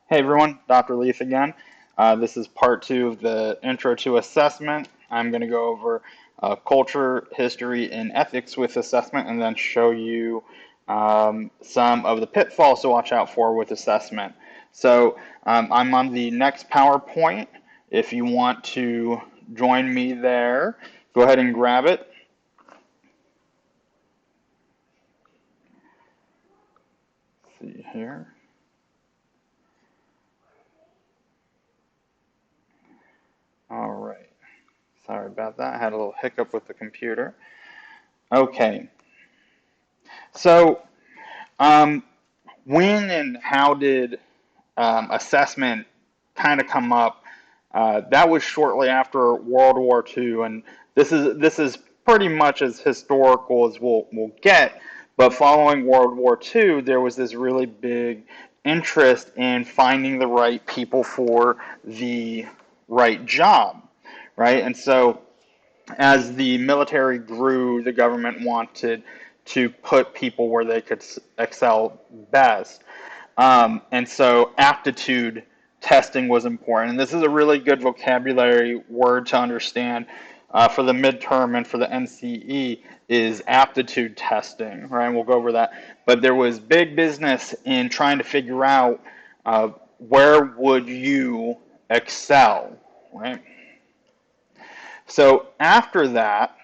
Hey everyone, Dr. Leaf again. This is part two of the Intro to Assessment. I'm going to go over culture, history, and ethics with assessment and then show you some of the pitfalls to watch out for with assessment. I'm on the next PowerPoint. If you want to join me there, go ahead and grab it. Let's see here. All right. Sorry about that. I had a little hiccup with the computer. Okay. So, um, when and how did assessment kind of come up? That was shortly after World War II, and this is pretty much as historical as we'll get. But following World War II, there was this really big interest in finding the right people for the right job, right? And so as the military grew, the government wanted to put people where they could excel best. And so aptitude testing was important. And this is a really good vocabulary word to understand for the midterm and for the NCE is aptitude testing, right? And we'll go over that. But there was big business in trying to figure out where would you excel, right? So after that,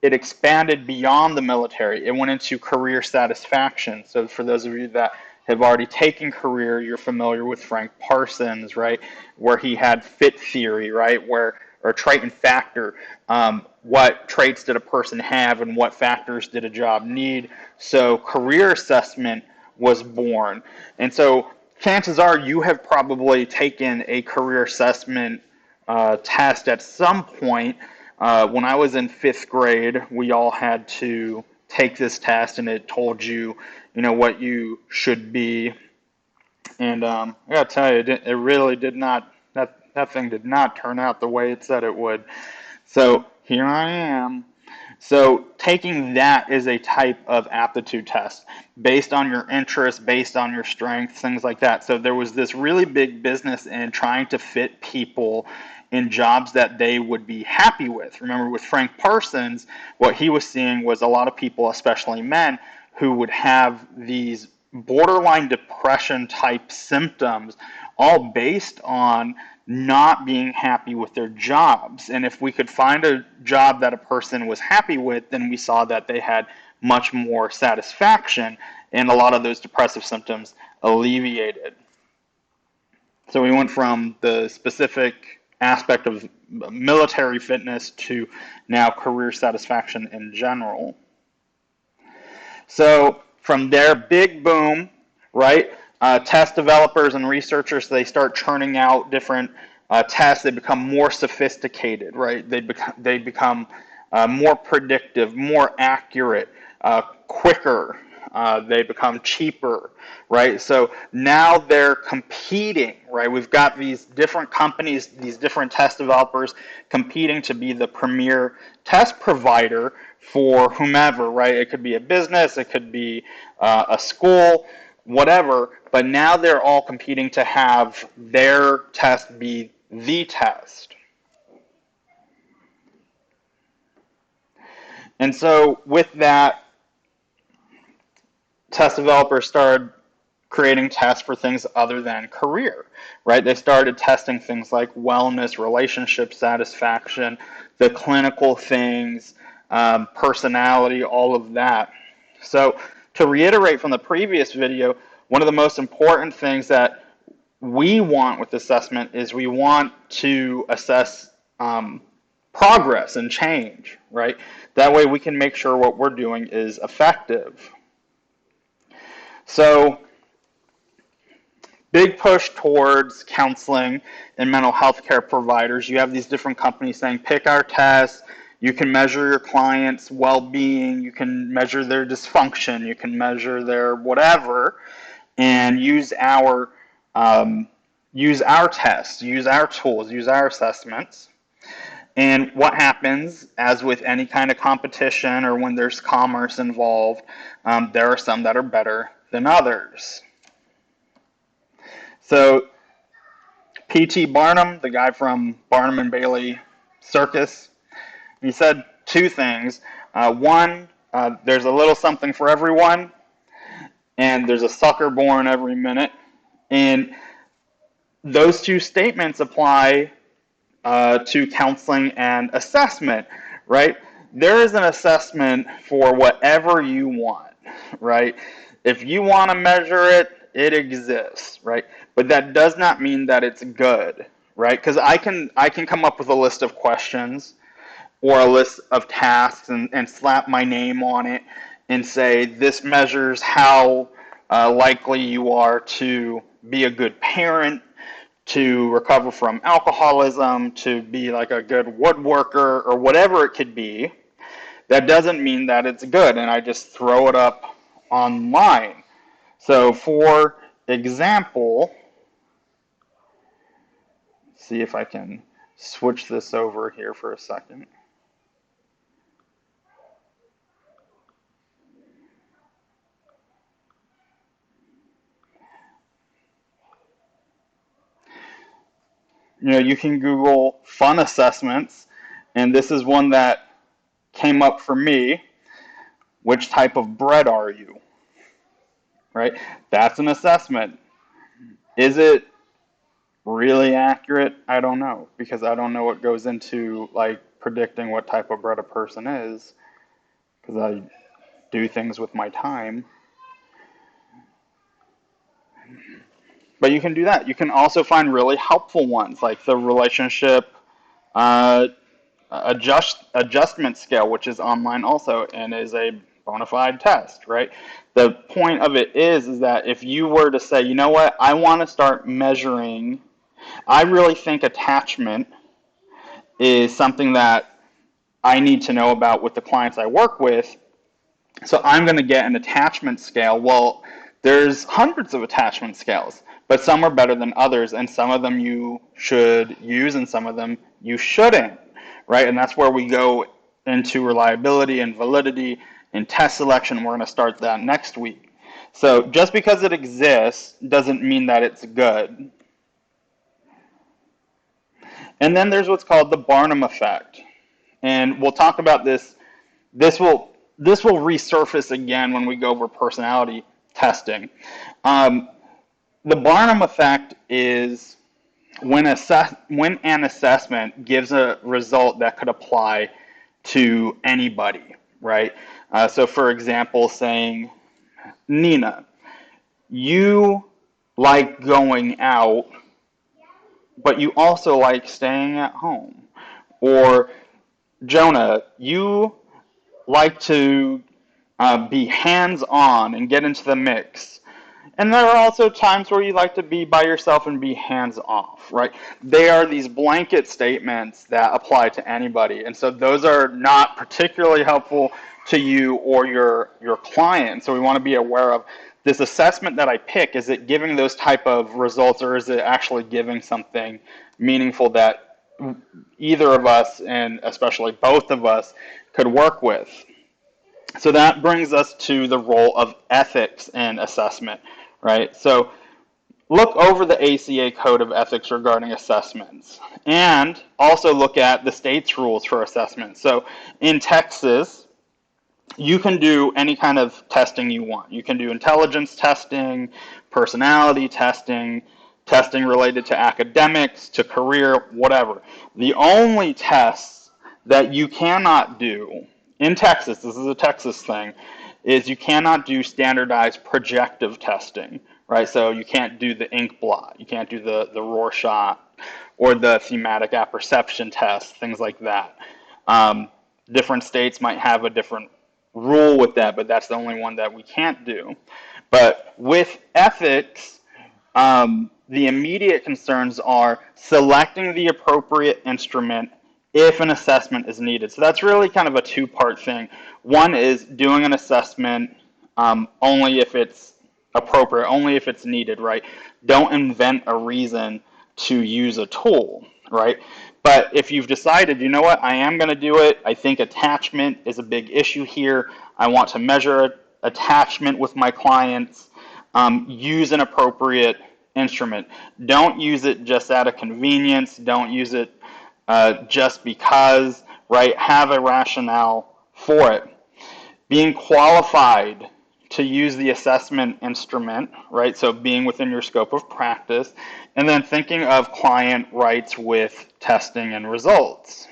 it expanded beyond the military. It went into career satisfaction. So for those of you that have already taken career, you're familiar with Frank Parsons, right? Where he had fit theory, right? Where or trait and factor. What traits did a person have, and what factors did a job need? So career assessment was born, and so chances are you have probably taken a career assessment test at some point. When I was in fifth grade, we all had to take this test, and it told you, what you should be. And I gotta tell you, it really did not. That thing did not turn out the way it said it would. So here I am. So taking that is a type of aptitude test based on your interests, based on your strengths, things like that. So there was this really big business in trying to fit people in jobs that they would be happy with. Remember, with Frank Parsons, what he was seeing was a lot of people, especially men, who would have these borderline depression type symptoms, all based on not being happy with their jobs. And if we could find a job that a person was happy with, then we saw that they had much more satisfaction and a lot of those depressive symptoms alleviated. So we went from the specific aspect of military fitness to now career satisfaction in general. So from there, big boom, right? Test developers and researchers, they start churning out different tests. They become more sophisticated, right? They become more predictive, more accurate, quicker. They become cheaper, right? So now they're competing, right? We've got these different companies, these different test developers competing to be the premier test provider for whomever, right? It could be a business, it could be a school, whatever, but now they're all competing to have their test be the test. And so with that, test developers started creating tests for things other than career, right? They started testing things like wellness, relationship satisfaction, the clinical things, personality, all of that. So to reiterate from the previous video, one of the most important things that we want with assessment is we want to assess progress and change, right? That way we can make sure what we're doing is effective. So big push towards counseling and mental health care providers. You have these different companies saying, pick our tests. You can measure your clients' well-being. You can measure their dysfunction. You can measure their whatever, and use our tests, use our tools, use our assessments. And what happens, as with any kind of competition or when there's commerce involved, there are some that are better than others. So P.T. Barnum, the guy from Barnum and Bailey Circus, he said two things. One, there's a little something for everyone, and there's a sucker born every minute. And those two statements apply to counseling and assessment, right? There is an assessment for whatever you want, right? If you want to measure it, it exists, right? But that does not mean that it's good, right? Because I can come up with a list of questions or a list of tasks and slap my name on it and say this measures how likely you are to be a good parent, to recover from alcoholism, to be like a good woodworker, or whatever it could be. That doesn't mean that it's good, and I just throw it up online. So, for example, see if I can switch this over here for a second. You can Google fun assessments, and this is one that came up for me. Which type of bread are you? Right? That's an assessment. Is it really accurate? I don't know, because I don't know what goes into like predicting what type of bread a person is, because I do things with my time. But you can do that. You can also find really helpful ones like the relationship uh, adjustment scale, which is online also and is a bona fide test, right? The point of it is that if you were to say, you know what, I want to start measuring, I really think attachment is something that I need to know about with the clients I work with. So I'm going to get an attachment scale. Well, there's hundreds of attachment scales, but some are better than others, and some of them you should use and some of them you shouldn't, right? And that's where we go into reliability and validity and test selection. We're going to start that next week. So just because it exists doesn't mean that it's good. And then there's what's called the Barnum effect. And we'll talk about this. This will resurface again when we go over personality testing. Um, the Barnum effect is when an assessment gives a result that could apply to anybody, right? So, for example, saying, Nina, you like going out, but you also like staying at home. Or, Jonah, you like to be hands-on and get into the mix. And there are also times where you like to be by yourself and be hands-off, right? They are these blanket statements that apply to anybody. And so those are not particularly helpful to you or your client. So we want to be aware of this assessment that I pick. Is it giving those type of results, or is it actually giving something meaningful that either of us, and especially both of us, could work with? So that brings us to the role of ethics in assessment, right? So look over the ACA Code of Ethics regarding assessments, and also look at the state's rules for assessment. So in Texas, you can do any kind of testing you want. You can do intelligence testing, personality testing, testing related to academics, to career, whatever. The only tests that you cannot do in Texas, this is a Texas thing, is you cannot do standardized projective testing, right? So you can't do the ink blot, you can't do the Rorschach or the thematic apperception test, things like that. Different states might have a different rule with that, but that's the only one that we can't do. But with ethics, the immediate concerns are selecting the appropriate instrument if an assessment is needed. So that's really kind of a two-part thing. One is doing an assessment only if it's appropriate, only if it's needed, right? Don't invent a reason to use a tool, right? But if you've decided, you know what, I am going to do it, I think attachment is a big issue here, I want to measure attachment with my clients, use an appropriate instrument. Don't use it just out of convenience. Don't use it just because, right? Have a rationale for it. Being qualified to use the assessment instrument, right? So being within your scope of practice, and then thinking of client rights with testing and results.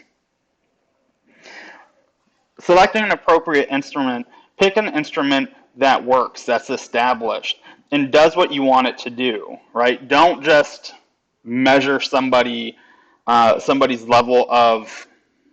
Selecting an appropriate instrument, pick an instrument that works, that's established, and does what you want it to do, right? Don't just measure somebody's level of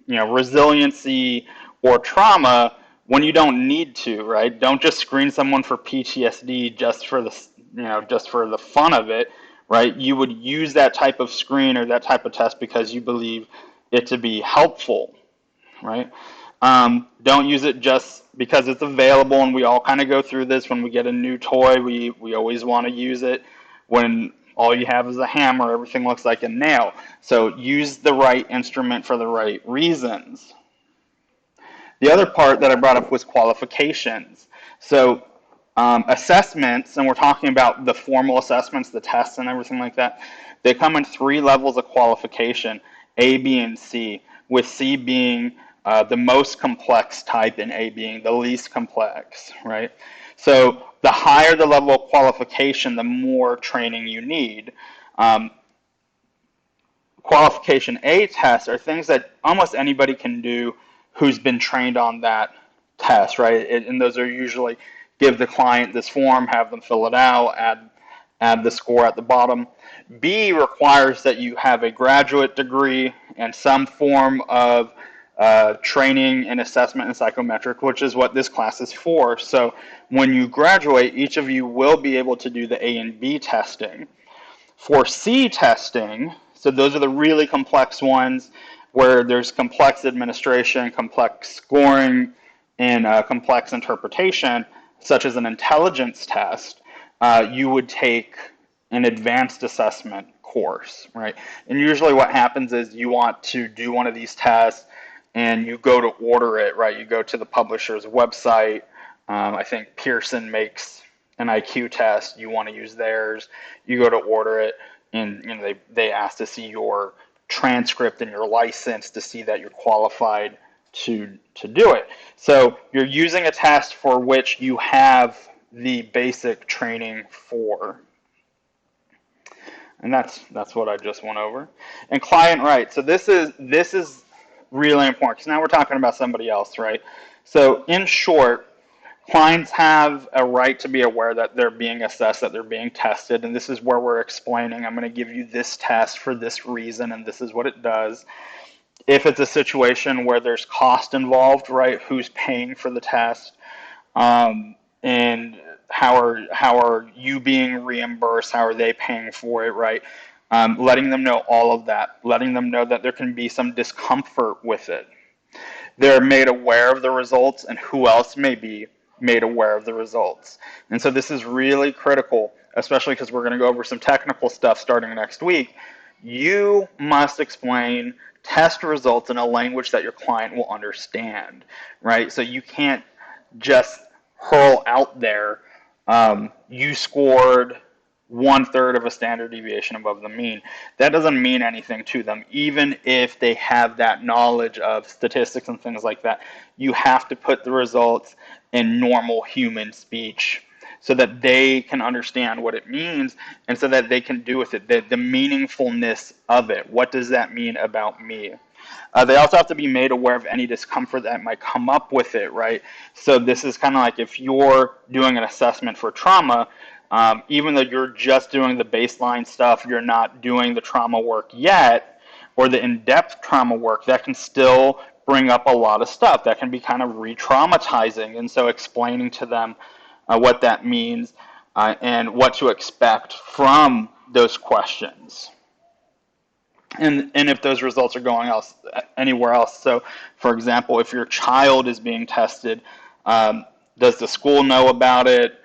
resiliency or trauma when you don't need to, right? Don't just screen someone for PTSD just for the fun of it, right? You would use that type of screen or that type of test because you believe it to be helpful, right? Don't use it just because it's available, and we all kind of go through this when we get a new toy. We always want to use it when all you have is a hammer, everything looks like a nail. So use the right instrument for the right reasons. The other part that I brought up was qualifications. So assessments, and we're talking about the formal assessments, the tests and everything like that, they come in 3 levels of qualification, A, B, and C, with C being the most complex type and A being the least complex, right? So the higher the level of qualification, the more training you need. Qualification A tests are things that almost anybody can do who's been trained on that test, right? And those are usually give the client this form, have them fill it out, add the score at the bottom. B requires that you have a graduate degree and some form of training and assessment and psychometric, which is what this class is for. So when you graduate, each of you will be able to do the A and B testing. For C testing, so those are the really complex ones where there's complex administration, complex scoring, and complex interpretation, such as an intelligence test, you would take an advanced assessment course, right? And usually what happens is you want to do one of these tests and you go to order it, right? You go to the publisher's website. I think Pearson makes an IQ test. You want to use theirs. You go to order it, and they ask to see your transcript and your license to see that you're qualified to do it. So you're using a test for which you have the basic training for. And that's what I just went over. And client rights. So this is really important because now we're talking about somebody else, right? So in short, clients have a right to be aware that they're being assessed, that they're being tested, and this is where we're explaining, I'm going to give you this test for this reason, and this is what it does. If it's a situation where there's cost involved, right, who's paying for the test, and how are you being reimbursed, how are they paying for it, right? Letting them know all of that, letting them know that there can be some discomfort with it. They're made aware of the results, and who else may be made aware of the results. And so this is really critical, especially because we're going to go over some technical stuff starting next week. You must explain test results in a language that your client will understand, right? So you can't just hurl out there, you scored 1/3 of a standard deviation above the mean. That doesn't mean anything to them, even if they have that knowledge of statistics and things like that. You have to put the results in normal human speech so that they can understand what it means and so that they can do with it, the meaningfulness of it. What does that mean about me? They also have to be made aware of any discomfort that might come up with it, right? So this is kind of like if you're doing an assessment for trauma, even though you're just doing the baseline stuff, you're not doing the trauma work yet, or the in-depth trauma work, that can still bring up a lot of stuff. That can be kind of re-traumatizing. And so explaining to them what that means and what to expect from those questions. And if those results are going anywhere else. So, for example, if your child is being tested, does the school know about it?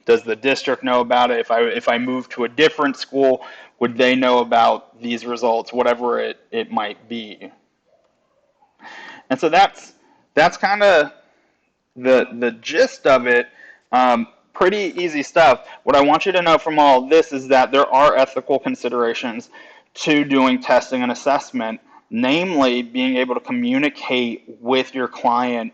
Does the district know about it? If I move to a different school, would they know about these results, whatever it might be? And so that's kind of the gist of it. pretty easy stuff. What I want you to know from all of this is that there are ethical considerations to doing testing and assessment, namely being able to communicate with your client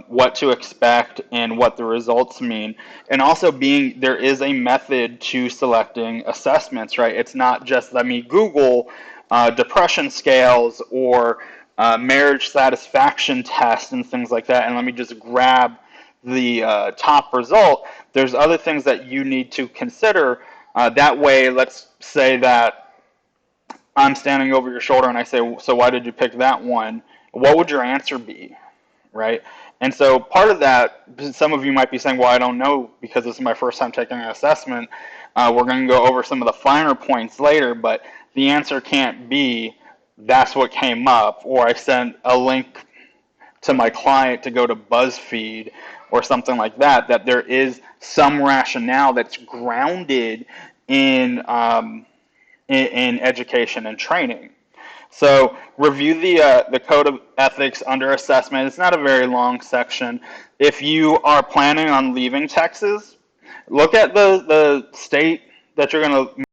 what to expect and what the results mean. And also being there is a method to selecting assessments, right? It's not just let me Google depression scales or marriage satisfaction tests and things like that, and let me just grab the top result. There's other things that you need to consider. That way, let's say that I'm standing over your shoulder and I say, so why did you pick that one? What would your answer be, right? And so part of that, some of you might be saying, well, I don't know because this is my first time taking an assessment. We're going to go over some of the finer points later, but the answer can't be that's what came up, or I sent a link to my client to go to BuzzFeed or something like that, that there is some rationale that's grounded in, in education and training. So review the code of ethics under assessment. It's not a very long section. If you are planning on leaving Texas, look at the state that you're going to